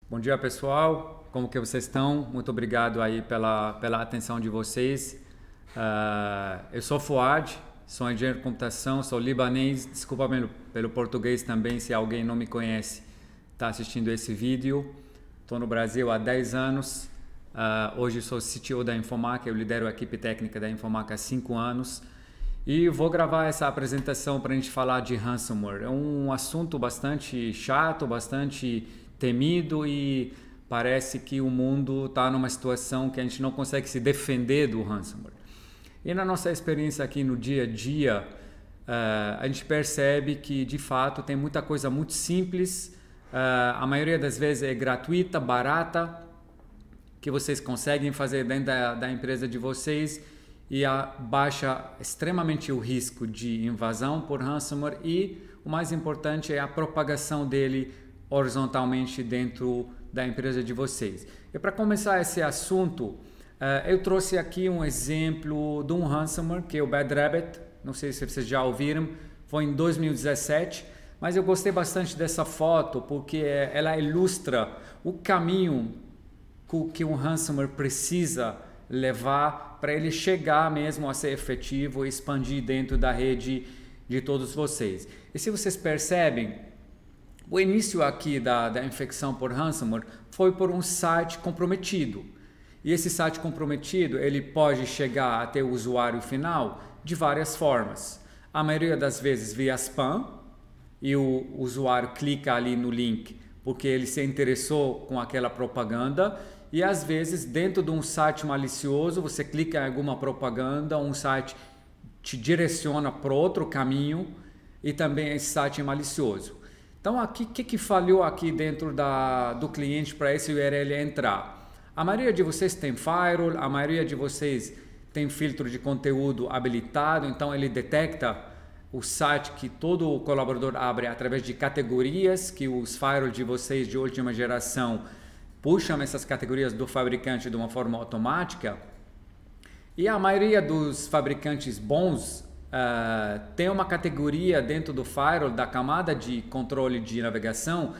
Bom dia, pessoal. Como que vocês estão? Muito obrigado aí pela atenção de vocês. Eu sou Fuad, sou engenheiro de computação, sou libanês. Desculpa pelo português também, se alguém não me conhece, está assistindo esse vídeo. Estou no Brasil há 10 anos. Hoje sou CTO da Infomac, eu lidero a equipe técnica da Infomac há 5 anos. E vou gravar essa apresentação para a gente falar de ransomware. É um assunto bastante chato, bastante temido e parece que o mundo está numa situação que a gente não consegue se defender do ransomware. E na nossa experiência aqui no dia a dia, a gente percebe que de fato tem muita coisa muito simples, a maioria das vezes é gratuita, barata, que vocês conseguem fazer dentro da empresa de vocês e baixa extremamente o risco de invasão por ransomware e o mais importante é a propagação dele horizontalmente dentro da empresa de vocês. E para começar esse assunto, eu trouxe aqui um exemplo de um ransomware que é o Bad Rabbit, não sei se vocês já ouviram, foi em 2017, mas eu gostei bastante dessa foto porque ela ilustra o caminho que um ransomware precisa levar para ele chegar mesmo a ser efetivo e expandir dentro da rede de todos vocês. E se vocês percebem, o início aqui da infecção por ransomware foi por um site comprometido. E esse site comprometido, ele pode chegar até o usuário final de várias formas. A maioria das vezes via spam, e o usuário clica ali no link porque ele se interessou com aquela propaganda. E às vezes dentro de um site malicioso, você clica em alguma propaganda, um site te direciona para outro caminho e também esse site é malicioso. Então aqui, o que falhou aqui dentro do cliente para esse URL entrar? A maioria de vocês tem firewall, a maioria de vocês tem filtro de conteúdo habilitado, então ele detecta o site que todo colaborador abre através de categorias que os firewalls de vocês de última geração puxam essas categorias do fabricante de uma forma automática. E a maioria dos fabricantes bons tem uma categoria dentro do firewall, da camada de controle de navegação,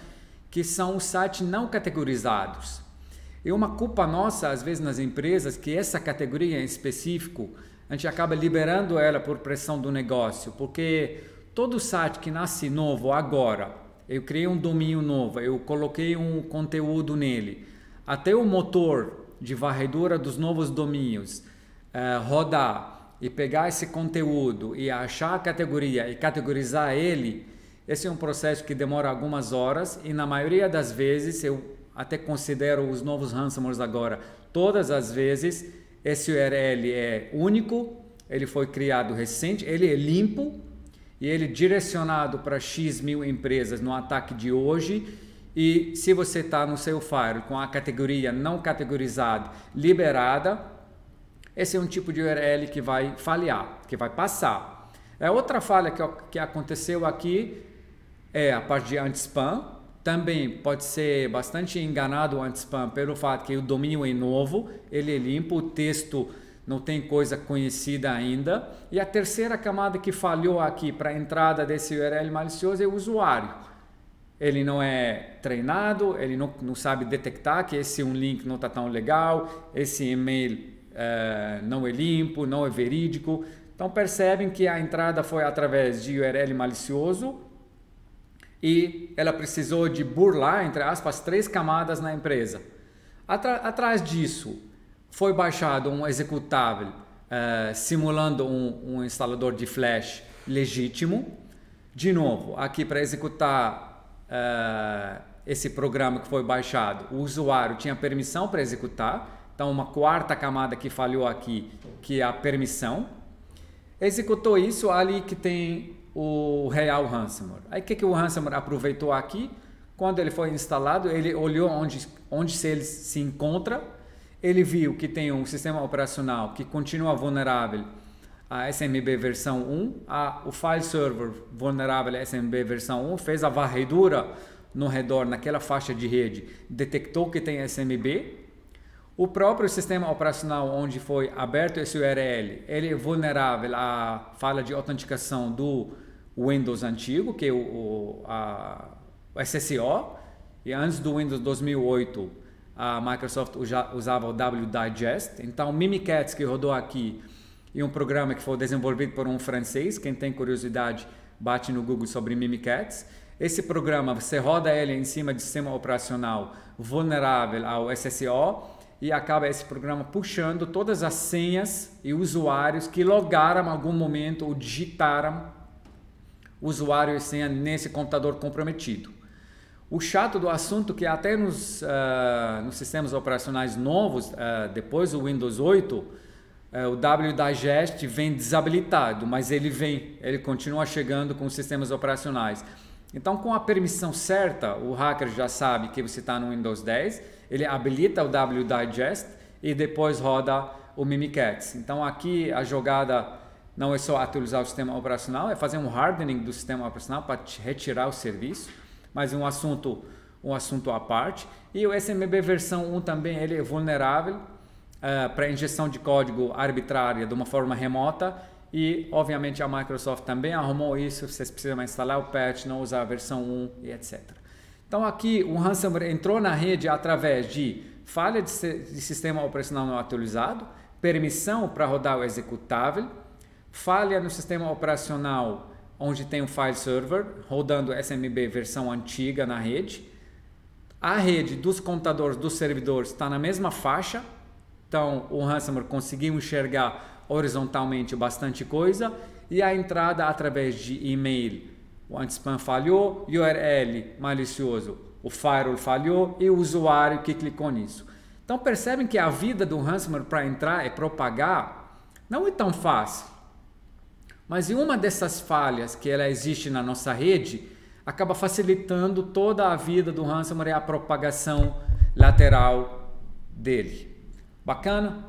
que são os sites não categorizados. E uma culpa nossa, às vezes, nas empresas, que essa categoria em específico, a gente acaba liberando ela por pressão do negócio, porque todo site que nasce novo agora, eu criei um domínio novo, eu coloquei um conteúdo nele, até o motor de varredura dos novos domínios rodar e pegar esse conteúdo e achar a categoria e categorizar ele, esse é um processo que demora algumas horas e na maioria das vezes, eu até considero os novos ransomwares agora, todas as vezes esse URL é único, ele foi criado recente, ele é limpo e ele é direcionado para X mil empresas no ataque de hoje. E se você está no seu firewall com a categoria não categorizada liberada, esse é um tipo de URL que vai falhar, que vai passar. A outra falha que aconteceu aqui é a parte de anti-spam. Também pode ser bastante enganado o anti-spam pelo fato que o domínio é novo, ele é limpo, o texto não tem coisa conhecida ainda. E a terceira camada que falhou aqui para a entrada desse URL malicioso é o usuário. Ele não é treinado, ele não sabe detectar que esse um link não está tão legal, esse e-mail não é limpo, não é verídico. Então percebem que a entrada foi através de URL malicioso e ela precisou de burlar, entre aspas, 3 camadas na empresa. Atrás disso foi baixado um executável simulando um instalador de flash legítimo. De novo, aqui para executar esse programa que foi baixado, o usuário tinha permissão para executar. Então, uma quarta camada que falhou aqui, que é a permissão. Executou isso ali que tem o real ransomware. Aí, o que o ransomware aproveitou aqui? Quando ele foi instalado, ele olhou onde ele se encontra. Ele viu que tem um sistema operacional que continua vulnerável a SMB versão 1, o file server vulnerável a SMB versão 1, fez a varredura no redor, naquela faixa de rede, detectou que tem SMB. O próprio sistema operacional onde foi aberto esse URL, ele é vulnerável à falha de autenticação do Windows antigo, que é o SSO, E antes do Windows 2008, a Microsoft usava o WDigest. Então, Mimikatz, que rodou aqui, e um programa que foi desenvolvido por um francês. Quem tem curiosidade, bate no Google sobre Mimikatz. Esse programa, você roda ele em cima de sistema operacional vulnerável ao SSO e acaba esse programa puxando todas as senhas e usuários que logaram em algum momento ou digitaram usuário e senha nesse computador comprometido. O chato do assunto é que até nos sistemas operacionais novos, depois do Windows 8, o WDigest vem desabilitado, mas ele continua chegando com os sistemas operacionais. Então, com a permissão certa, o hacker já sabe que você está no Windows 10, ele habilita o WDigest e depois roda o Mimikatz. Então, aqui a jogada não é só atualizar o sistema operacional, é fazer um hardening do sistema operacional para retirar o serviço, mas um assunto à parte. E o SMB versão 1 também ele é vulnerável para injeção de código arbitrária de uma forma remota. E, obviamente, a Microsoft também arrumou isso. Vocês precisam instalar o patch, não usar a versão 1 e etc. Então, aqui, o ransomware entrou na rede através de falha de sistema operacional não atualizado, permissão para rodar o executável, falha no sistema operacional onde tem um file server, rodando SMB versão antiga na rede. A rede dos computadores, dos servidores, está na mesma faixa. Então, o ransomware conseguiu enxergar horizontalmente bastante coisa, e a entrada através de e-mail, o anti-spam falhou, URL malicioso, o firewall falhou e o usuário que clicou nisso. Então percebem que a vida do ransomware para entrar e propagar não é tão fácil. Mas em uma dessas falhas que ela existe na nossa rede, acaba facilitando toda a vida do ransomware e a propagação lateral dele. Bacana?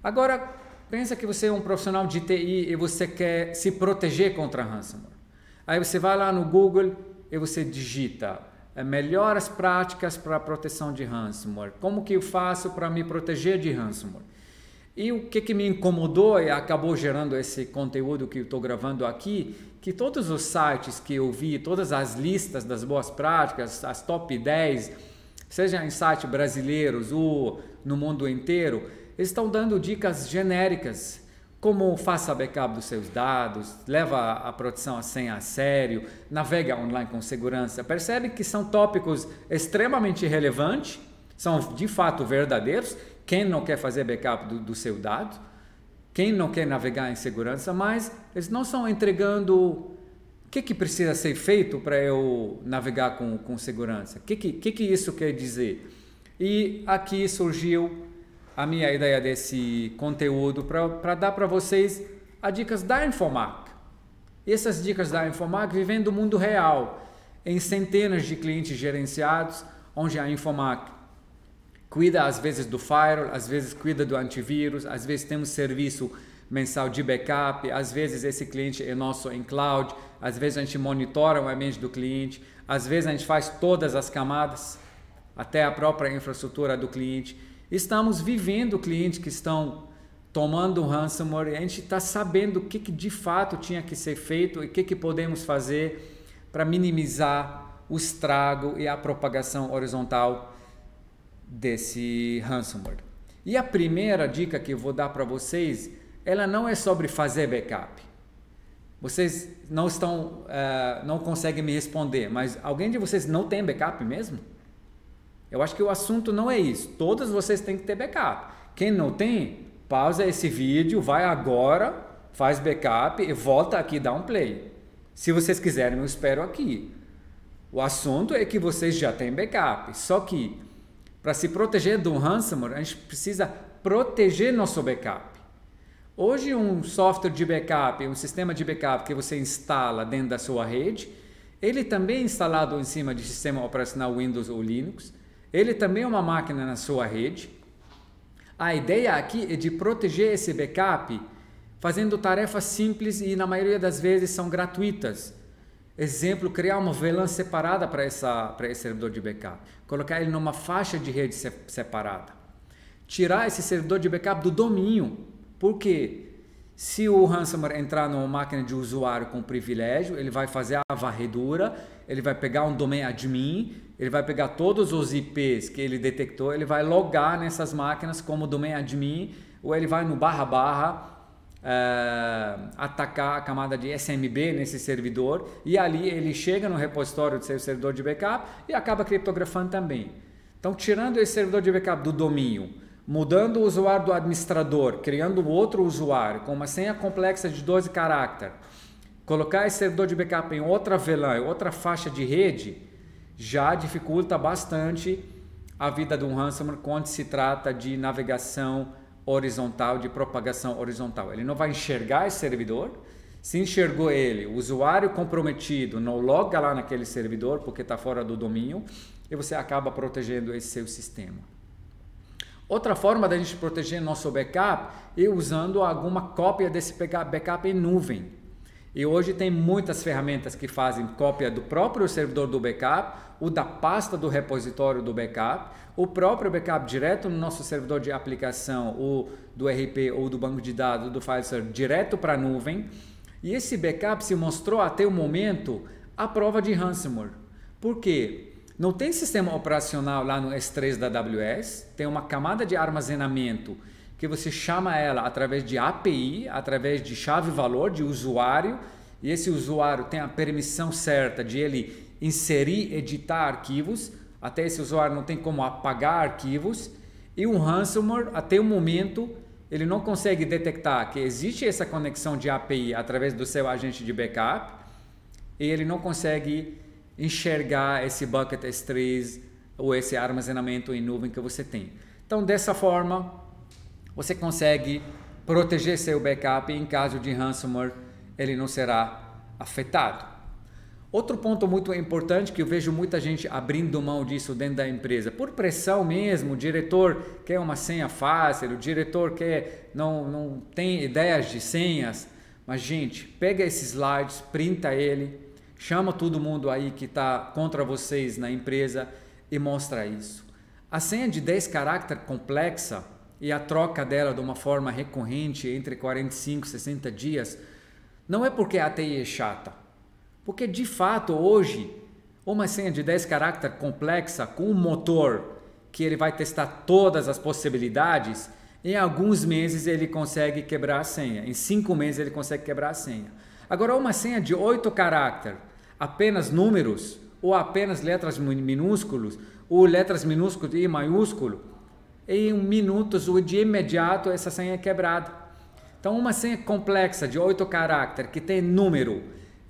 Agora, pensa que você é um profissional de TI e você quer se proteger contra ransomware. Aí você vai lá no Google e você digita melhores práticas para proteção de ransomware. Como que eu faço para me proteger de ransomware? E o que me incomodou e acabou gerando esse conteúdo que eu estou gravando aqui, que todos os sites que eu vi, todas as listas das boas práticas, as top 10, seja em sites brasileiros ou no mundo inteiro, eles estão dando dicas genéricas, como faça backup dos seus dados, leva a proteção a senha a sério, navega online com segurança. Percebe que são tópicos extremamente relevantes, são de fato verdadeiros. Quem não quer fazer backup do seu dado? Quem não quer navegar em segurança? Mas eles não estão entregando o que precisa ser feito para eu navegar com segurança. O que isso quer dizer? E aqui surgiu a minha ideia desse conteúdo para dar para vocês as dicas da Infomac. E essas dicas da Infomac vivem do mundo real, em centenas de clientes gerenciados, onde a Infomac cuida às vezes do firewall, às vezes cuida do antivírus, às vezes temos serviço mensal de backup, às vezes esse cliente é nosso em cloud, às vezes a gente monitora o ambiente do cliente, às vezes a gente faz todas as camadas, até a própria infraestrutura do cliente. Estamos vivendo clientes que estão tomando ransomware e a gente está sabendo o que de fato tinha que ser feito e o que podemos fazer para minimizar o estrago e a propagação horizontal desse ransomware. E a primeira dica que eu vou dar para vocês, ela não é sobre fazer backup. Vocês não conseguem me responder, mas alguém de vocês não tem backup mesmo? Eu acho que o assunto não é isso. Todos vocês têm que ter backup. Quem não tem, pausa esse vídeo, vai agora, faz backup e volta aqui e dá um play. Se vocês quiserem, eu espero aqui. O assunto é que vocês já têm backup. Só que, para se proteger do ransomware, a gente precisa proteger nosso backup. Hoje, um software de backup, um sistema de backup que você instala dentro da sua rede, ele também é instalado em cima de sistema operacional Windows ou Linux. Ele também é uma máquina na sua rede. A ideia aqui é de proteger esse backup fazendo tarefas simples e na maioria das vezes são gratuitas. Exemplo, criar uma VLAN separada para esse servidor de backup. Colocar ele numa faixa de rede separada. Tirar esse servidor de backup do domínio. Porque Se o ransomware entrar numa máquina de usuário com privilégio, ele vai fazer a varredura, ele vai pegar um domain admin, ele vai pegar todos os IPs que ele detectou, ele vai logar nessas máquinas como domain admin, ou ele vai no atacar a camada de SMB nesse servidor, e ali ele chega no repositório do seu servidor de backup e acaba criptografando também. Então, tirando esse servidor de backup do domínio, mudando o usuário do administrador, criando outro usuário com uma senha complexa de 12 caracteres, colocar esse servidor de backup em outra VLAN, outra faixa de rede, já dificulta bastante a vida de um ransomware quando se trata de navegação horizontal, de propagação horizontal. Ele não vai enxergar esse servidor. Se enxergou ele, o usuário comprometido não loga lá naquele servidor porque está fora do domínio e você acaba protegendo esse seu sistema. Outra forma da gente proteger nosso backup é usando alguma cópia desse backup em nuvem. E hoje tem muitas ferramentas que fazem cópia do próprio servidor do backup, o da pasta do repositório do backup, o próprio backup direto no nosso servidor de aplicação, ou do RP, ou do banco de dados, do file server, direto para a nuvem. E esse backup se mostrou até o momento a prova de ransomware. Por quê? Não tem sistema operacional lá no S3 da AWS, tem uma camada de armazenamento que você chama ela através de API, através de chave-valor de usuário, e esse usuário tem a permissão certa de ele inserir, editar arquivos, até esse usuário não tem como apagar arquivos, e um ransomware, até o momento, ele não consegue detectar que existe essa conexão de API através do seu agente de backup, e ele não consegue enxergar esse bucket S3 ou esse armazenamento em nuvem que você tem. Então, dessa forma, você consegue proteger seu backup e em caso de ransomware, ele não será afetado. Outro ponto muito importante que eu vejo muita gente abrindo mão disso dentro da empresa, por pressão mesmo, o diretor quer uma senha fácil, o diretor não tem ideias de senhas, mas gente, pega esses slides, printa ele, chama todo mundo aí que está contra vocês na empresa e mostra isso. A senha de 10 caracteres complexa e a troca dela de uma forma recorrente entre 45 e 60 dias, não é porque a TI é chata. Porque de fato hoje, uma senha de 10 caracteres complexa com um motor que ele vai testar todas as possibilidades, em alguns meses ele consegue quebrar a senha. Em 5 meses ele consegue quebrar a senha. Agora uma senha de 8 caracteres, apenas números ou apenas letras minúsculas ou letras minúsculas e maiúsculo, em minutos ou de imediato essa senha é quebrada. Então uma senha complexa de 8 caracteres que tem número,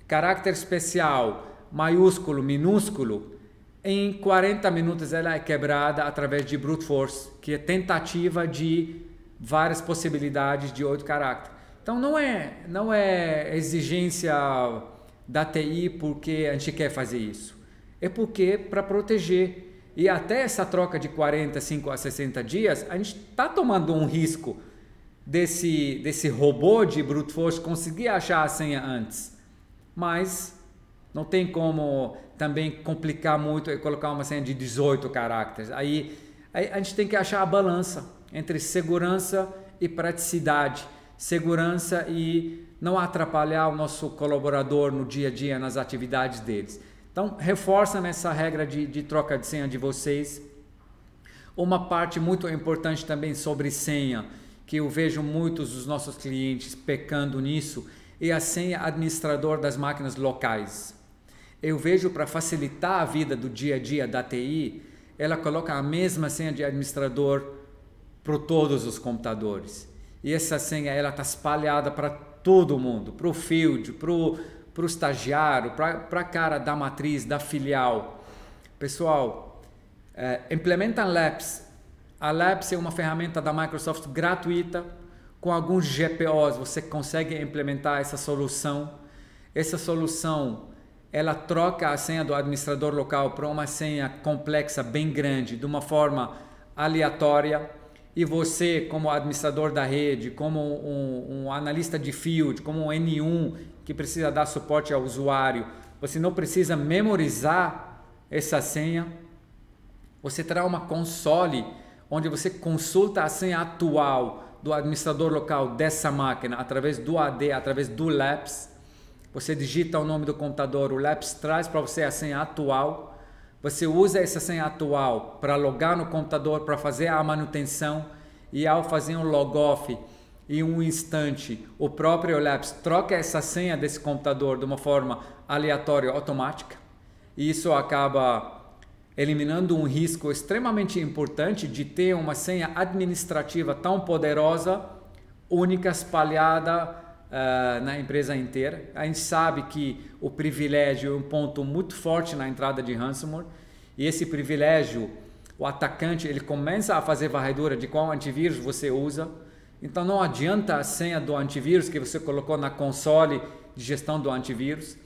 caráter especial, maiúsculo, minúsculo, em 40 minutos ela é quebrada através de brute force, que é tentativa de várias possibilidades de 8 caracteres. Então não é exigência da TI porque a gente quer fazer isso. É porque para proteger. E até essa troca de 45 a 60 dias, a gente está tomando um risco desse robô de brute force conseguir achar a senha antes. Mas não tem como também complicar muito e colocar uma senha de 18 caracteres. Aí a gente tem que achar a balança entre segurança e praticidade. Segurança e não atrapalhar o nosso colaborador no dia a dia, nas atividades deles. Então, reforça essa regra de troca de senha de vocês. Uma parte muito importante também sobre senha, que eu vejo muitos dos nossos clientes pecando nisso, é a senha administrador das máquinas locais. Eu vejo para facilitar a vida do dia a dia da TI, ela coloca a mesma senha de administrador para todos os computadores. E essa senha ela está espalhada para todo mundo, para o field, para o estagiário, para a cara da matriz, da filial. Pessoal, implementam Labs. A Labs é uma ferramenta da Microsoft gratuita. Com alguns GPOs você consegue implementar essa solução. Essa solução ela troca a senha do administrador local para uma senha complexa, bem grande, de uma forma aleatória. E você, como administrador da rede, como um analista de field, como um N1 que precisa dar suporte ao usuário, você não precisa memorizar essa senha. Você terá uma console onde você consulta a senha atual do administrador local dessa máquina através do AD, através do LAPS. Você digita o nome do computador, o LAPS traz para você a senha atual. Você usa essa senha atual para logar no computador, para fazer a manutenção, e ao fazer um logoff em um instante, o próprio LAPS troca essa senha desse computador de uma forma aleatória, automática, e isso acaba eliminando um risco extremamente importante de ter uma senha administrativa tão poderosa, única, espalhada na empresa inteira. A gente sabe que o privilégio é um ponto muito forte na entrada de ransomware, e esse privilégio, o atacante, ele começa a fazer varredura de qual antivírus você usa. Então não adianta a senha do antivírus que você colocou na console de gestão do antivírus,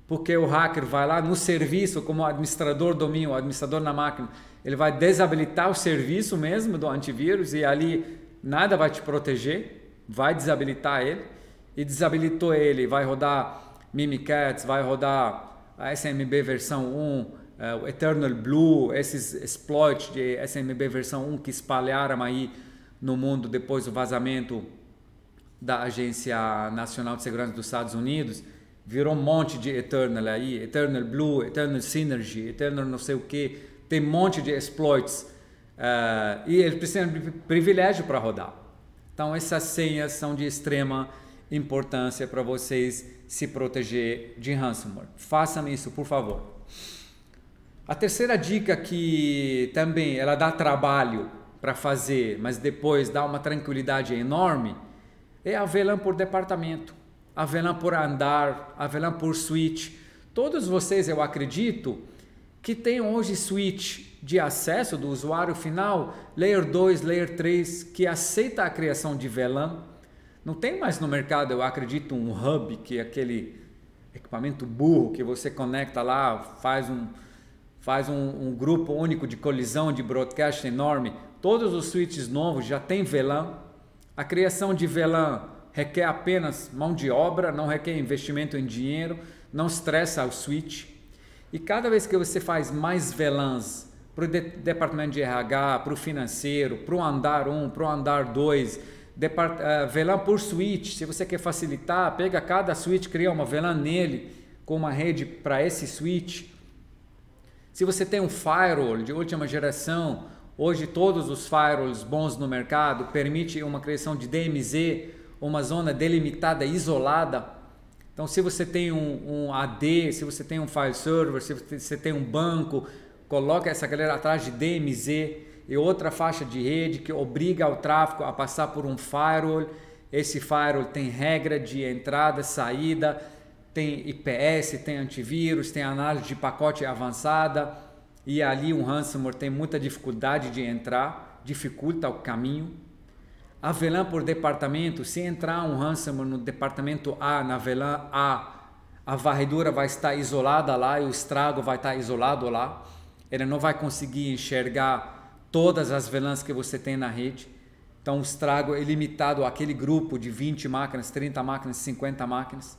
porque o hacker vai lá no serviço, como administrador domínio, administrador na máquina, ele vai desabilitar o serviço mesmo do antivírus, e ali nada vai te proteger, vai desabilitar ele, e desabilitou ele, vai rodar Mimikatz, vai rodar a SMB versão 1, o Eternal Blue, esses exploits de SMB versão 1 que espalharam aí no mundo depois do vazamento da Agência Nacional de Segurança dos Estados Unidos. Virou um monte de Eternal aí, Eternal Blue, Eternal Synergy, Eternal não sei o que, tem um monte de exploits e eles precisam de privilégio para rodar. Então essas senhas são de extrema importância para vocês se proteger de ransomware. Façam isso, por favor. A terceira dica, que também ela dá trabalho para fazer, mas depois dá uma tranquilidade enorme, é a VLAN por departamento, a VLAN por andar, a VLAN por switch. Todos vocês, eu acredito, que têm hoje switch de acesso do usuário final, Layer 2, Layer 3, que aceita a criação de VLAN. Não tem mais no mercado, eu acredito, um hub, que é aquele equipamento burro que você conecta lá, faz um grupo único de colisão de broadcast enorme. Todos os switches novos já têm VLAN. A criação de VLAN requer apenas mão de obra, não requer investimento em dinheiro, não estressa o switch. E cada vez que você faz mais VLANs para o departamento de RH, para o financeiro, para o andar 1, para o andar 2, VLAN por switch, se você quer facilitar, pega cada switch, cria uma VLAN nele, com uma rede para esse switch. Se você tem um firewall de última geração, hoje todos os firewalls bons no mercado permitem uma criação de DMZ, uma zona delimitada, isolada. Então se você tem um AD, se você tem um file server, se você tem um banco, coloca essa galera atrás de DMZ e outra faixa de rede que obriga o tráfego a passar por um firewall. Esse firewall tem regra de entrada, saída, tem IPS, tem antivírus, tem análise de pacote avançada, e ali um ransomware tem muita dificuldade de entrar, dificulta o caminho. A VLAN por departamento, se entrar um ransomware no departamento A, na VLAN A, a varredura vai estar isolada lá e o estrago vai estar isolado lá. Ele não vai conseguir enxergar todas as VLANs que você tem na rede. Então o estrago é limitado àquele grupo de 20 máquinas, 30 máquinas, 50 máquinas.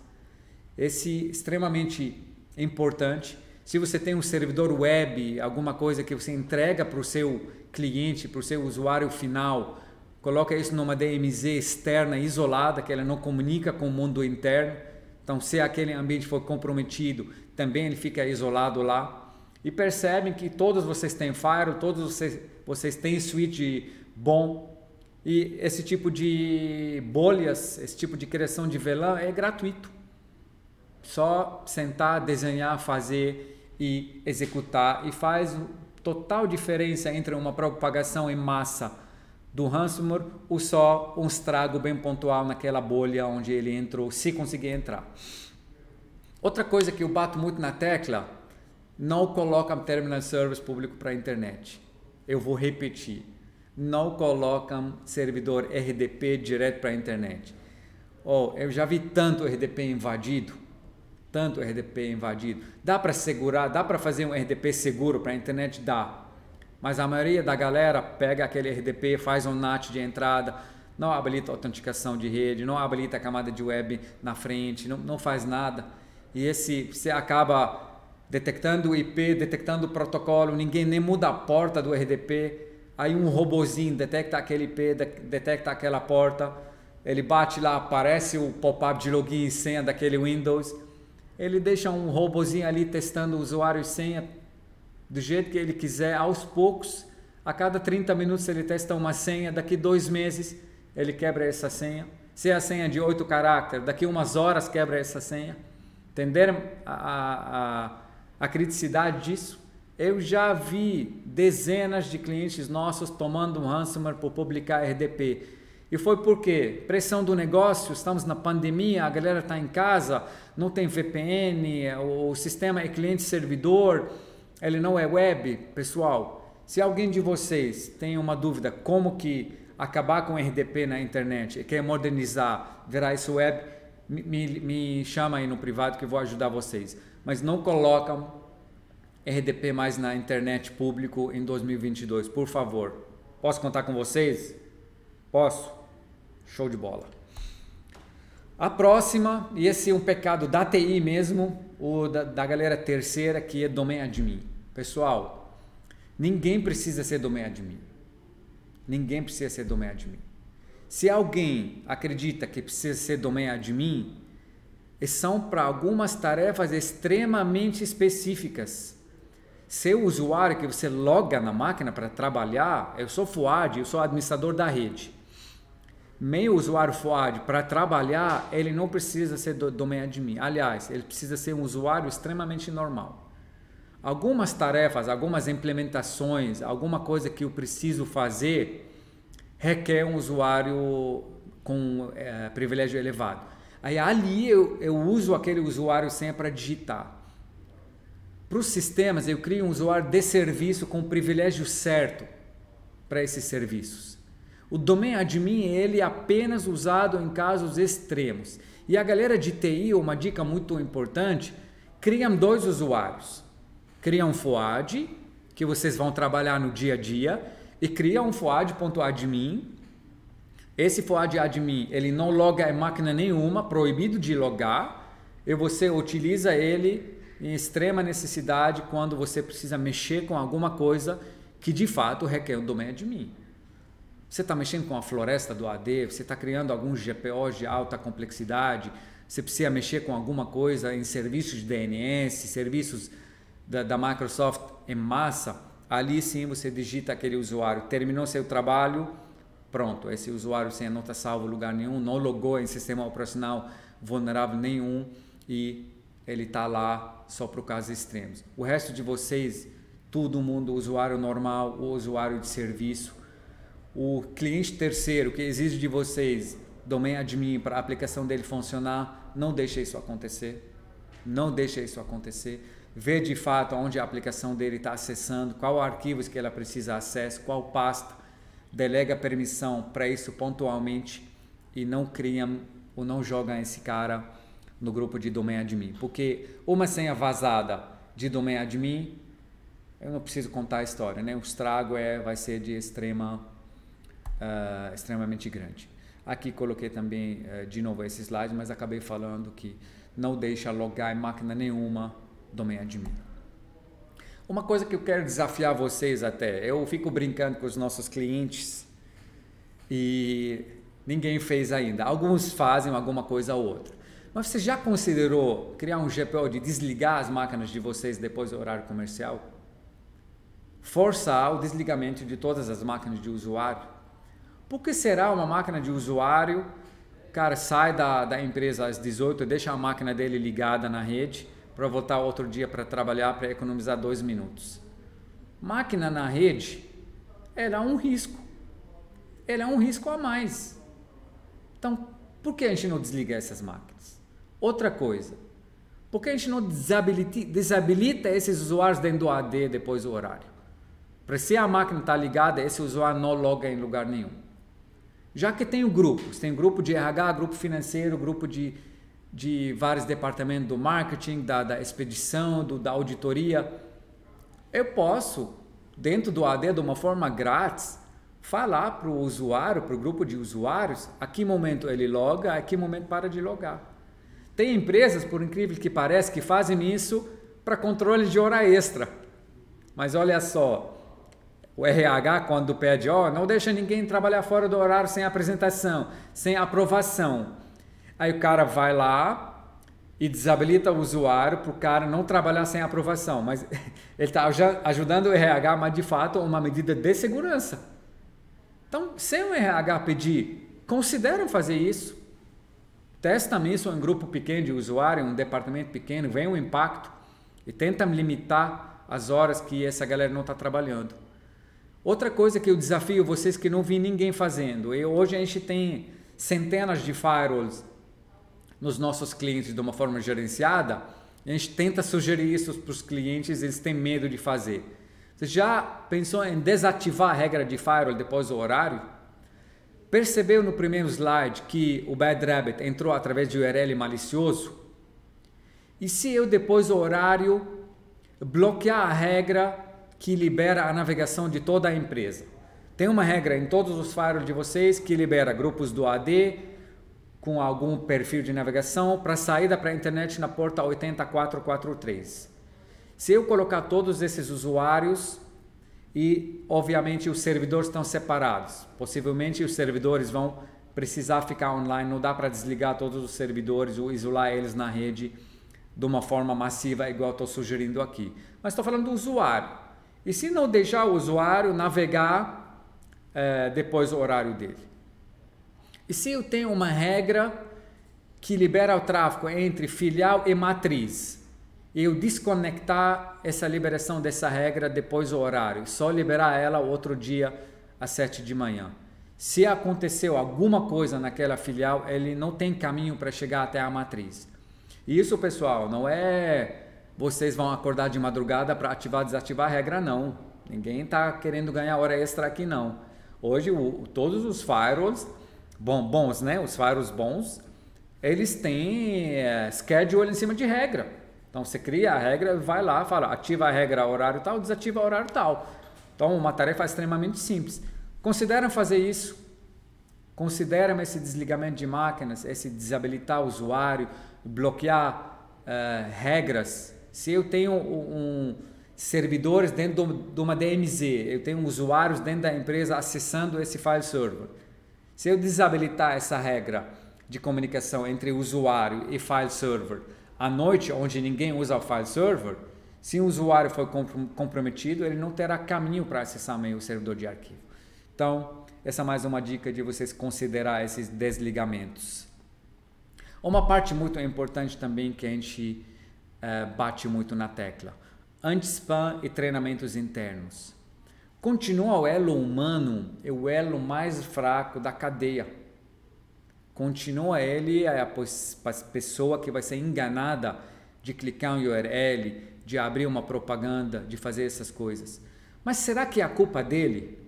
Esse é extremamente importante. Se você tem um servidor web, alguma coisa que você entrega para o seu cliente, para o seu usuário final, coloca isso numa DMZ externa, isolada, que ela não comunica com o mundo interno. Então, se aquele ambiente for comprometido, também ele fica isolado lá. E percebem que todos vocês têm firewall, todos vocês têm switch bom. E esse tipo de bolhas, esse tipo de criação de VLAN é gratuito. Só sentar, desenhar, fazer e executar, e faz total diferença entre uma propagação em massa do ransomware ou só um estrago bem pontual naquela bolha onde ele entrou, se conseguir entrar. Outra coisa que eu bato muito na tecla, não coloca terminal service público para a internet. Eu vou repetir, não colocam servidor RDP direto para a internet. Eu já vi tanto RDP invadido. Dá para segurar, dá para fazer um RDP seguro para a internet? Dá. Mas a maioria da galera pega aquele RDP, faz um NAT de entrada, não habilita a autenticação de rede, não habilita a camada de web na frente, não faz nada. E você acaba detectando o IP, detectando o protocolo, ninguém nem muda a porta do RDP, aí um robozinho detecta aquele IP, detecta aquela porta, ele bate lá, aparece o pop-up de login e senha daquele Windows, ele deixa um robozinho ali testando o usuário e senha do jeito que ele quiser, aos poucos, a cada 30 minutos ele testa uma senha, daqui 2 meses ele quebra essa senha. Se é a senha de 8 caracteres, daqui umas horas quebra essa senha. Entenderam a criticidade disso? Eu já vi dezenas de clientes nossos tomando um ransomware por publicar RDP. E foi por quê? Pressão do negócio, estamos na pandemia, a galera está em casa, não tem VPN, o sistema é cliente-servidor, ele não é web. Pessoal, se alguém de vocês tem uma dúvida como que acabar com RDP na internet e quer modernizar, virar isso web, me chama aí no privado que eu vou ajudar vocês. Mas não colocam RDP mais na internet público em 2022, por favor. Posso contar com vocês? Posso? Show de bola. A próxima, e esse é um pecado da TI mesmo, ou da galera terceira, que é domain admin. Pessoal, ninguém precisa ser domain admin. Ninguém precisa ser domain admin. Se alguém acredita que precisa ser domain admin, são para algumas tarefas extremamente específicas. Seu usuário que você loga na máquina para trabalhar, eu sou FUAD, eu sou administrador da rede. Meu usuário FUAD para trabalhar, ele não precisa ser domain admin. Aliás, ele precisa ser um usuário extremamente normal. Algumas tarefas, algumas implementações, alguma coisa que eu preciso fazer, requer um usuário com privilégio elevado. Aí ali eu uso aquele usuário senha para digitar. Para os sistemas, eu crio um usuário de serviço com o privilégio certo para esses serviços. O domain admin ele é apenas usado em casos extremos. E a galera de TI, uma dica muito importante, criam 2 usuários. Cria um FUAD, que vocês vão trabalhar no dia a dia, e cria um FUAD.admin. Esse FUAD admin, ele não loga em máquina nenhuma, proibido de logar, e você utiliza ele em extrema necessidade quando você precisa mexer com alguma coisa que de fato requer um domain admin. Você está mexendo com a floresta do AD, você está criando alguns GPOs de alta complexidade, você precisa mexer com alguma coisa em serviços de DNS, serviços da Microsoft em massa, ali sim você digita aquele usuário, terminou seu trabalho, pronto, esse usuário sem não está salvo em lugar nenhum, não logou em sistema operacional vulnerável nenhum e ele está lá só para casos extremos. O resto de vocês, todo mundo, usuário normal, o usuário de serviço, o cliente terceiro que exige de vocês domain admin para a aplicação dele funcionar, não deixe isso acontecer. Não deixe isso acontecer. Vê de fato onde a aplicação dele está acessando, qual arquivos que ela precisa acesso, qual pasta, delega permissão para isso pontualmente e não criam ou não jogam esse cara no grupo de domain admin. Porque uma senha vazada de domain admin, eu não preciso contar a história, né? O estrago vai ser de extremamente grande. Aqui coloquei também de novo esse slide, mas acabei falando que não deixa logar em máquina nenhuma domain admin. Uma coisa que eu quero desafiar vocês até, eu fico brincando com os nossos clientes e ninguém fez ainda. Alguns fazem alguma coisa ou outra. Mas você já considerou criar um GPO de desligar as máquinas de vocês depois do horário comercial? Forçar o desligamento de todas as máquinas de usuário? Por que será uma máquina de usuário, cara, sai da empresa às 18, deixa a máquina dele ligada na rede para voltar outro dia para trabalhar, para economizar 2 minutos? Máquina na rede, ela é um risco. Ela é um risco a mais. Então, por que a gente não desliga essas máquinas? Outra coisa, por que a gente não desabilita esses usuários dentro do AD depois do horário? Para se a máquina está ligada, esse usuário não loga em lugar nenhum. Já que tem grupos, tem grupo de RH, grupo financeiro, grupo de vários departamentos do marketing, da expedição, da auditoria, eu posso, dentro do AD, de uma forma grátis, falar para o usuário, para o grupo de usuários, a que momento ele loga, a que momento para de logar. Tem empresas, por incrível que pareça, que fazem isso para controle de hora extra. Mas olha só, o RH quando pede, não deixa ninguém trabalhar fora do horário sem apresentação, sem aprovação. Aí o cara vai lá e desabilita o usuário para o cara não trabalhar sem aprovação. Mas ele está ajudando o RH, mas de fato é uma medida de segurança. Então, se o RH pedir, consideram fazer isso. Testam isso em grupo pequeno de usuário, em um departamento pequeno, vê o impacto e tentam limitar as horas que essa galera não está trabalhando. Outra coisa que eu desafio vocês que não vi ninguém fazendo, e hoje a gente tem centenas de firewalls nos nossos clientes de uma forma gerenciada, a gente tenta sugerir isso para os clientes, eles têm medo de fazer. Você já pensou em desativar a regra de firewall depois do horário? Percebeu no primeiro slide que o Bad Rabbit entrou através de URL malicioso? E se eu depois do horário bloquear a regra que libera a navegação de toda a empresa? Tem uma regra em todos os firewalls de vocês que libera grupos do AD com algum perfil de navegação para saída para a internet na porta 8443. Se eu colocar todos esses usuários e, obviamente, os servidores estão separados, possivelmente os servidores vão precisar ficar online, não dá para desligar todos os servidores ou isolar eles na rede de uma forma massiva, igual estou sugerindo aqui. Mas estou falando do usuário. E se não deixar o usuário navegar depois do horário dele? E se eu tenho uma regra que libera o tráfego entre filial e matriz, e eu desconectar essa liberação dessa regra depois do horário, só liberar ela outro dia às 7 de manhã. Se aconteceu alguma coisa naquela filial, ele não tem caminho para chegar até a matriz. E isso, pessoal, não é vocês vão acordar de madrugada para ativar, desativar a regra, não. Ninguém está querendo ganhar hora extra aqui, não. Hoje, todos os firewalls bons, né? Os firewalls bons, eles têm schedule em cima de regra. Então, você cria a regra, vai lá, fala, ativa a regra horário tal, desativa a horário tal. Então, uma tarefa extremamente simples. Consideram fazer isso? Consideram esse desligamento de máquinas, esse desabilitar o usuário, bloquear regras? Se eu tenho servidores dentro de uma DMZ, eu tenho usuários dentro da empresa acessando esse file server. Se eu desabilitar essa regra de comunicação entre usuário e file server à noite, onde ninguém usa o file server, se o usuário for comprometido, ele não terá caminho para acessar o servidor de arquivo. Então, essa é mais uma dica de vocês considerar esses desligamentos. Uma parte muito importante também que a gente bate muito na tecla: anti-spam e treinamentos internos. Continua o elo humano, é o elo mais fraco da cadeia. Continua ele a pessoa que vai ser enganada de clicar em URL, de abrir uma propaganda, de fazer essas coisas. Mas será que é a culpa dele?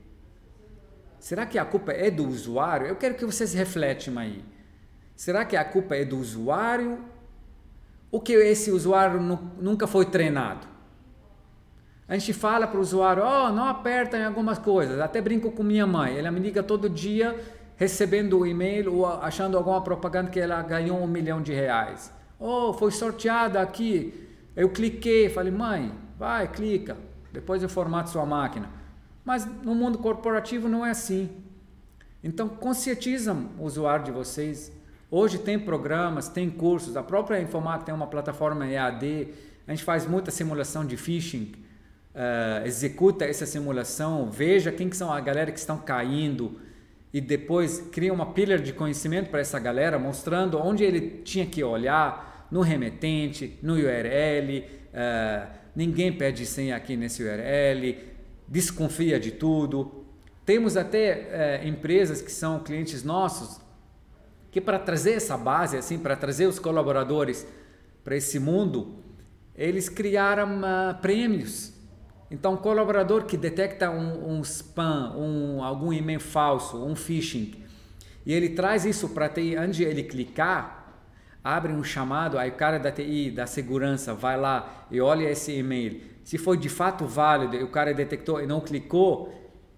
Será que a culpa é do usuário? Eu quero que vocês refletam aí. Será que a culpa é do usuário? Ou que esse usuário nunca foi treinado? A gente fala para o usuário, não aperta em algumas coisas. Até brinco com minha mãe. Ela me liga todo dia recebendo o e-mail ou achando alguma propaganda que ela ganhou R$1 milhão. Foi sorteada aqui. Eu cliquei, falei, mãe, vai, clica. Depois eu formato sua máquina. Mas no mundo corporativo não é assim. Então, conscientizam o usuário de vocês. Hoje tem programas, tem cursos. A própria Informática tem uma plataforma EAD. A gente faz muita simulação de phishing. Executa essa simulação, veja quem que são a galera que estão caindo e depois cria uma pilha de conhecimento para essa galera, mostrando onde ele tinha que olhar, no remetente, no URL, ninguém pede senha aqui nesse URL, desconfia de tudo. Temos até empresas que são clientes nossos, que para trazer essa base, assim, para trazer os colaboradores para esse mundo, eles criaram prêmios. Então, colaborador que detecta um spam, algum e-mail falso, um phishing, e ele traz isso para a TI, antes de ele clicar, abre um chamado, aí o cara da TI, da segurança, vai lá e olha esse e-mail. Se foi de fato válido e o cara detectou e não clicou,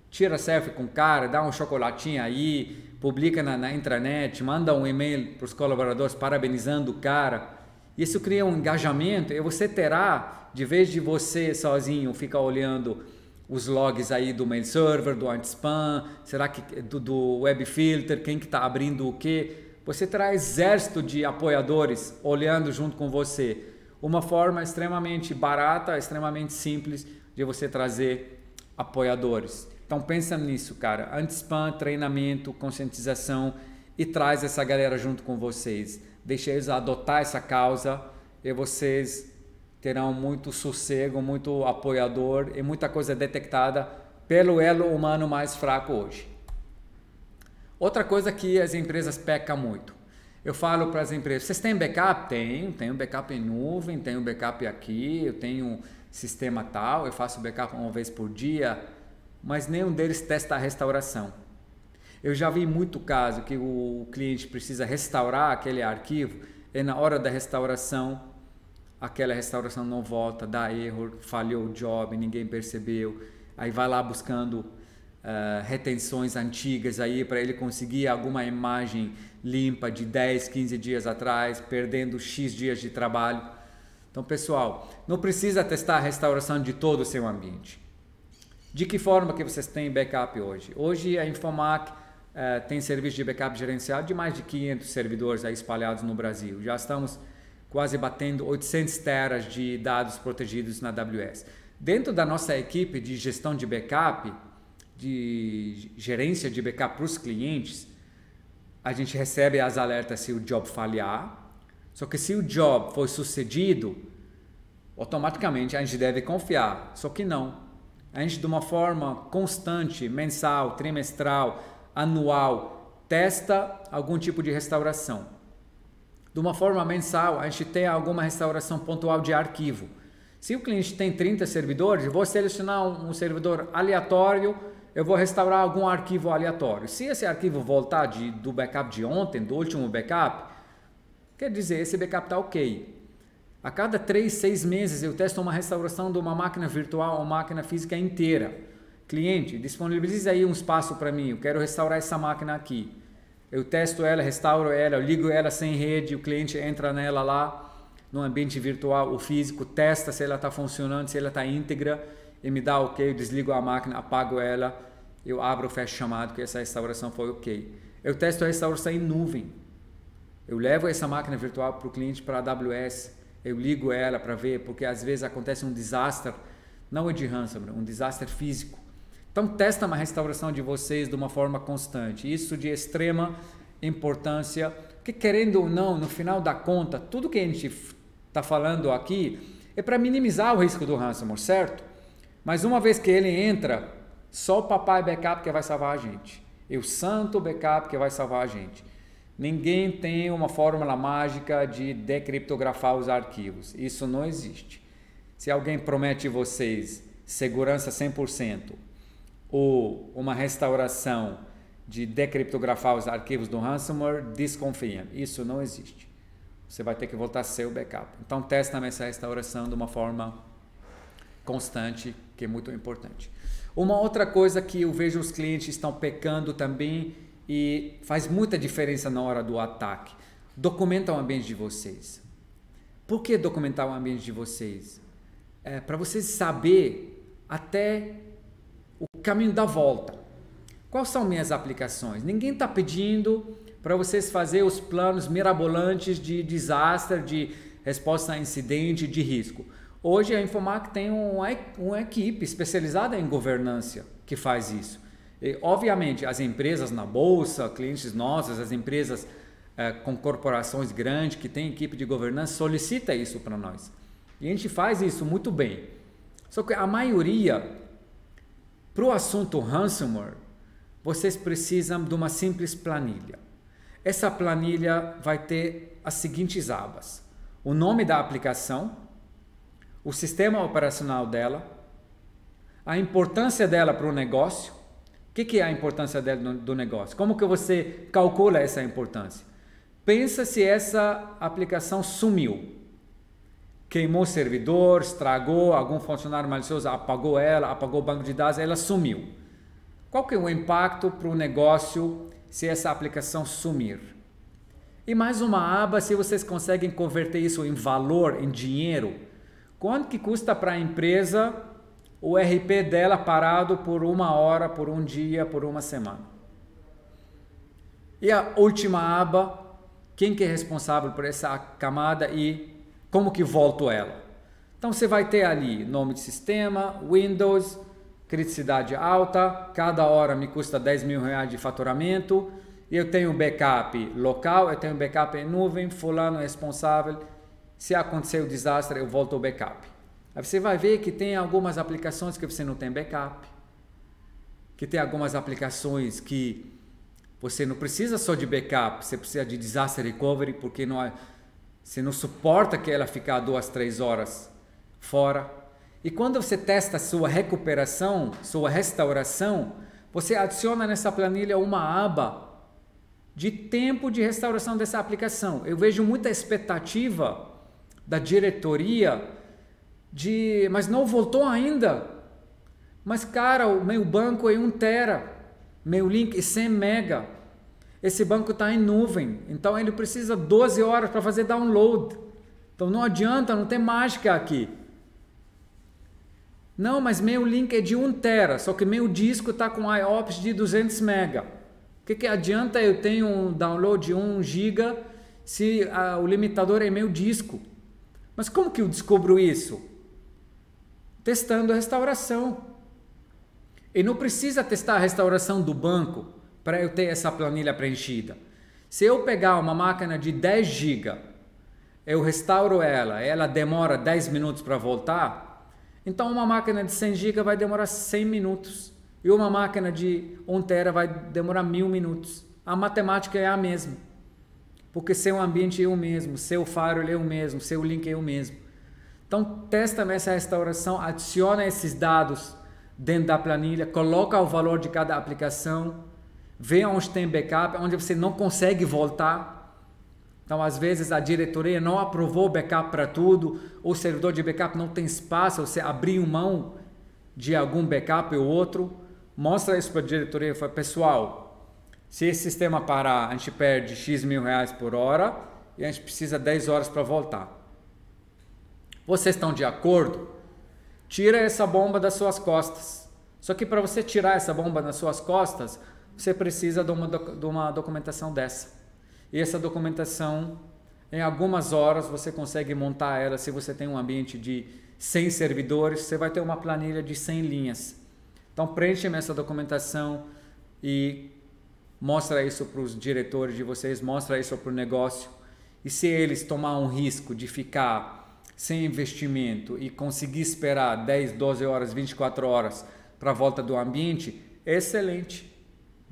tira selfie com o cara, dá um chocolatinho aí, publica na intranet, manda um e-mail para os colaboradores parabenizando o cara. Isso cria um engajamento e você terá, de vez de você sozinho ficar olhando os logs aí do mail server, do anti-spam, será que do web filter, quem que está abrindo o quê? Você terá exército de apoiadores olhando junto com você. Uma forma extremamente barata, extremamente simples de você trazer apoiadores. Então pensa nisso, cara. Anti-spam, treinamento, conscientização e traz essa galera junto com vocês. Deixa eles adotar essa causa e vocês terão muito sossego, muito apoiador e muita coisa detectada pelo elo humano mais fraco hoje. Outra coisa que as empresas pecam muito. Eu falo para as empresas, vocês têm backup? Tenho backup em nuvem, tenho backup aqui, eu tenho um sistema tal, eu faço backup uma vez por dia, mas nenhum deles testa a restauração. Eu já vi muito caso que o cliente precisa restaurar aquele arquivo e na hora da restauração, aquela restauração não volta, dá erro, falhou o job, ninguém percebeu, aí vai lá buscando retenções antigas aí para ele conseguir alguma imagem limpa de 10, 15 dias atrás, perdendo X dias de trabalho. Então, pessoal, não precisa testar a restauração de todo o seu ambiente. De que forma que vocês têm backup hoje? Hoje a Infomac tem serviço de backup gerenciado de mais de 500 servidores aí espalhados no Brasil. Já estamos quase batendo 800 teras de dados protegidos na AWS. Dentro da nossa equipe de gestão de backup, de gerência de backup para os clientes, a gente recebe as alertas se o job falhar, só que se o job foi sucedido, automaticamente a gente deve confiar, só que não. A gente de uma forma constante, mensal, trimestral, anual, testa algum tipo de restauração. De uma forma mensal, a gente tem alguma restauração pontual de arquivo. Se o cliente tem 30 servidores, eu vou selecionar um servidor aleatório, eu vou restaurar algum arquivo aleatório. Se esse arquivo voltar do backup de ontem, do último backup, quer dizer, esse backup está ok. A cada 3, 6 meses eu testo uma restauração de uma máquina virtual ou máquina física inteira. Cliente, disponibilize aí um espaço para mim, eu quero restaurar essa máquina aqui. Eu testo ela, restauro ela, eu ligo ela sem rede, o cliente entra nela lá, no ambiente virtual ou físico, testa se ela está funcionando, se ela está íntegra, e me dá ok, eu desligo a máquina, apago ela, eu abro o fecho chamado que essa restauração foi ok. Eu testo a restauração em nuvem. Eu levo essa máquina virtual para o cliente para a AWS, eu ligo ela para ver, porque às vezes acontece um desastre, não é de ransomware, um desastre físico. Então testa uma restauração de vocês de uma forma constante. Isso de extrema importância, porque querendo ou não, no final da conta, tudo que a gente está falando aqui é para minimizar o risco do ransomware, certo? Mas uma vez que ele entra, só o papai backup que vai salvar a gente. E o santo backup que vai salvar a gente. Ninguém tem uma fórmula mágica de decriptografar os arquivos. Isso não existe. Se alguém promete vocês segurança 100% ou uma restauração de decriptografar os arquivos do ransomware, desconfiem. Isso não existe. Você vai ter que voltar a ser o backup. Então testa essa restauração de uma forma constante, que é muito importante. Uma outra coisa que eu vejo os clientes estão pecando também e faz muita diferença na hora do ataque. Documenta o ambiente de vocês. Por que documentar o ambiente de vocês? Para vocês saber até o caminho da volta. Quais são minhas aplicações? Ninguém está pedindo para vocês fazer os planos mirabolantes de desastre, de resposta a incidente, de risco. Hoje a Infomac tem uma equipe especializada em governança que faz isso. E, obviamente, as empresas na bolsa, clientes nossos, as empresas com corporações grandes que têm equipe de governança, solicita isso para nós. E a gente faz isso muito bem. Só que a maioria, para o assunto ransomware, vocês precisam de uma simples planilha. Essa planilha vai ter as seguintes abas: o nome da aplicação, o sistema operacional dela, a importância dela para o negócio. O que é a importância dela do negócio? Como que você calcula essa importância? Pensa se essa aplicação sumiu. Queimou o servidor, estragou, algum funcionário malicioso apagou ela, apagou o banco de dados, ela sumiu. Qual que é o impacto para o negócio se essa aplicação sumir? E mais uma aba, se vocês conseguem converter isso em valor, em dinheiro. Quanto que custa para a empresa o RP dela parado por 1 hora, por um dia, por uma semana. E a última aba, quem que é responsável por essa camada e como que volto ela. Então você vai ter ali nome de sistema, Windows, criticidade alta, cada hora me custa 10 mil reais de faturamento, eu tenho backup local, eu tenho backup em nuvem, fulano é responsável, se acontecer o desastre eu volto ao backup. Aí você vai ver que tem algumas aplicações que você não tem backup, que tem algumas aplicações que você não precisa só de backup, você precisa de disaster recovery, porque você não suporta que ela fique 2, 3 horas fora. E quando você testa a sua recuperação, sua restauração, você adiciona nessa planilha uma aba de tempo de restauração dessa aplicação. Eu vejo muita expectativa da diretoria mas não voltou ainda. Mas cara, o meu banco é 1 tera, meu link é 100 mega. Esse banco está em nuvem, então ele precisa 12 horas para fazer download. Então não adianta, não tem mágica aqui. Não, mas meu link é de 1 tera, só que meu disco está com IOPS de 200 mega. O que adianta eu ter um download de 1 giga se o limitador é meu disco? Mas como que eu descubro isso? Testando a restauração. E não precisa testar a restauração do banco para eu ter essa planilha preenchida. Se eu pegar uma máquina de 10 GB, eu restauro ela demora 10 minutos para voltar, então uma máquina de 100 GB vai demorar 100 minutos. E uma máquina de 1 tera vai demorar 1000 minutos. A matemática é a mesma. Porque seu ambiente é o mesmo, seu firewall é o mesmo, seu link é o mesmo. Então, testa essa restauração, adiciona esses dados dentro da planilha, coloca o valor de cada aplicação, vê onde tem backup, onde você não consegue voltar. Então, às vezes, a diretoria não aprovou o backup para tudo, ou o servidor de backup não tem espaço, você abriu mão de algum backup ou outro. Mostra isso para a diretoria e fala, pessoal, se esse sistema parar, a gente perde X mil reais por hora e a gente precisa 10 horas para voltar. Vocês estão de acordo? Tira essa bomba das suas costas. Só que para você tirar essa bomba das suas costas, você precisa de uma documentação dessa. E essa documentação, em algumas horas, você consegue montar ela. Se você tem um ambiente de 100 servidores, você vai ter uma planilha de 100 linhas. Então, preencha essa documentação e mostra isso para os diretores de vocês, mostra isso para o negócio. E se eles tomar um risco de ficar sem investimento e conseguir esperar 10, 12 horas, 24 horas para a volta do ambiente, excelente.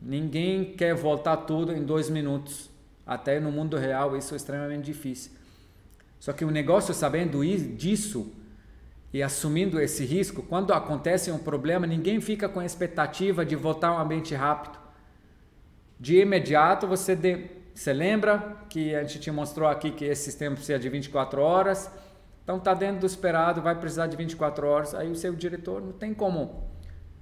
Ninguém quer voltar tudo em 2 minutos. Até no mundo real isso é extremamente difícil. Só que o negócio, sabendo disso e assumindo esse risco, quando acontece um problema, ninguém fica com a expectativa de voltar ao ambiente rápido. De imediato você lembra que a gente te mostrou aqui que esse sistema precisa de 24 horas, então está dentro do esperado, vai precisar de 24 horas, aí o seu diretor não tem como